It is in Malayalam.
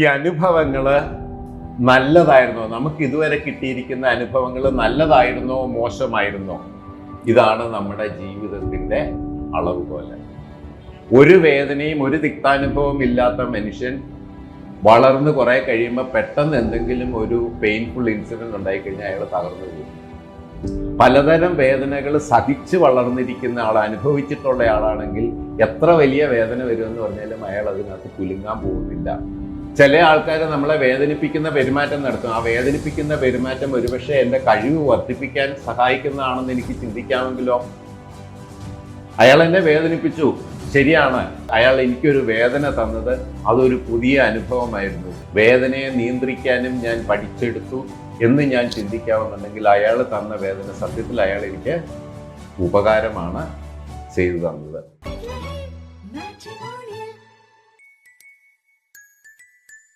ഈ അനുഭവങ്ങള് നല്ലതായിരുന്നോ, നമുക്ക് ഇതുവരെ കിട്ടിയിരിക്കുന്ന അനുഭവങ്ങൾ നല്ലതായിരുന്നോ മോശമായിരുന്നോ? ഇതാണ് നമ്മുടെ ജീവിതത്തിന്റെ അളവുകോല്. ഒരു വേദനയും ഒരു തിക്താനുഭവവും ഇല്ലാത്ത മനുഷ്യൻ വളർന്ന് കുറെ കഴിയുമ്പോൾ പെട്ടെന്ന് എന്തെങ്കിലും ഒരു പെയിൻഫുൾ ഇൻസിഡന്റ് ഉണ്ടായിക്കഴിഞ്ഞാൽ അയാൾ തകർന്നു പോകും. പലതരം വേദനകൾ സഹിച്ച് വളർന്നിരിക്കുന്ന ആൾ, അനുഭവിച്ചിട്ടുള്ള ആളാണെങ്കിൽ എത്ര വലിയ വേദന വരുമെന്ന് പറഞ്ഞാലും അയാൾ അതിനകത്ത് കുലുങ്ങാൻ പോകുന്നില്ല. ചില ആൾക്കാർ നമ്മളെ വേദനിപ്പിക്കുന്ന പെരുമാറ്റം നടത്തും. ആ വേദനിപ്പിക്കുന്ന പെരുമാറ്റം ഒരുപക്ഷെ എൻ്റെ കഴിവ് വർദ്ധിപ്പിക്കാൻ സഹായിക്കുന്നതാണെന്ന് എനിക്ക് ചിന്തിക്കാമെങ്കിലോ? അയാൾ എന്നെ വേദനിപ്പിച്ചു, ശരിയാണ്, അയാൾ എനിക്കൊരു വേദന തന്നത് അതൊരു പുതിയ അനുഭവമായിരുന്നു, വേദനയെ നിയന്ത്രിക്കാനും ഞാൻ പഠിച്ചെടുത്തു എന്ന് ഞാൻ ചിന്തിക്കാമെന്നുണ്ടെങ്കിൽ അയാൾ തന്ന വേദന സത്യത്തിൽ അയാൾ എനിക്ക് ഉപകാരമാണ് ചെയ്തു തന്നത്.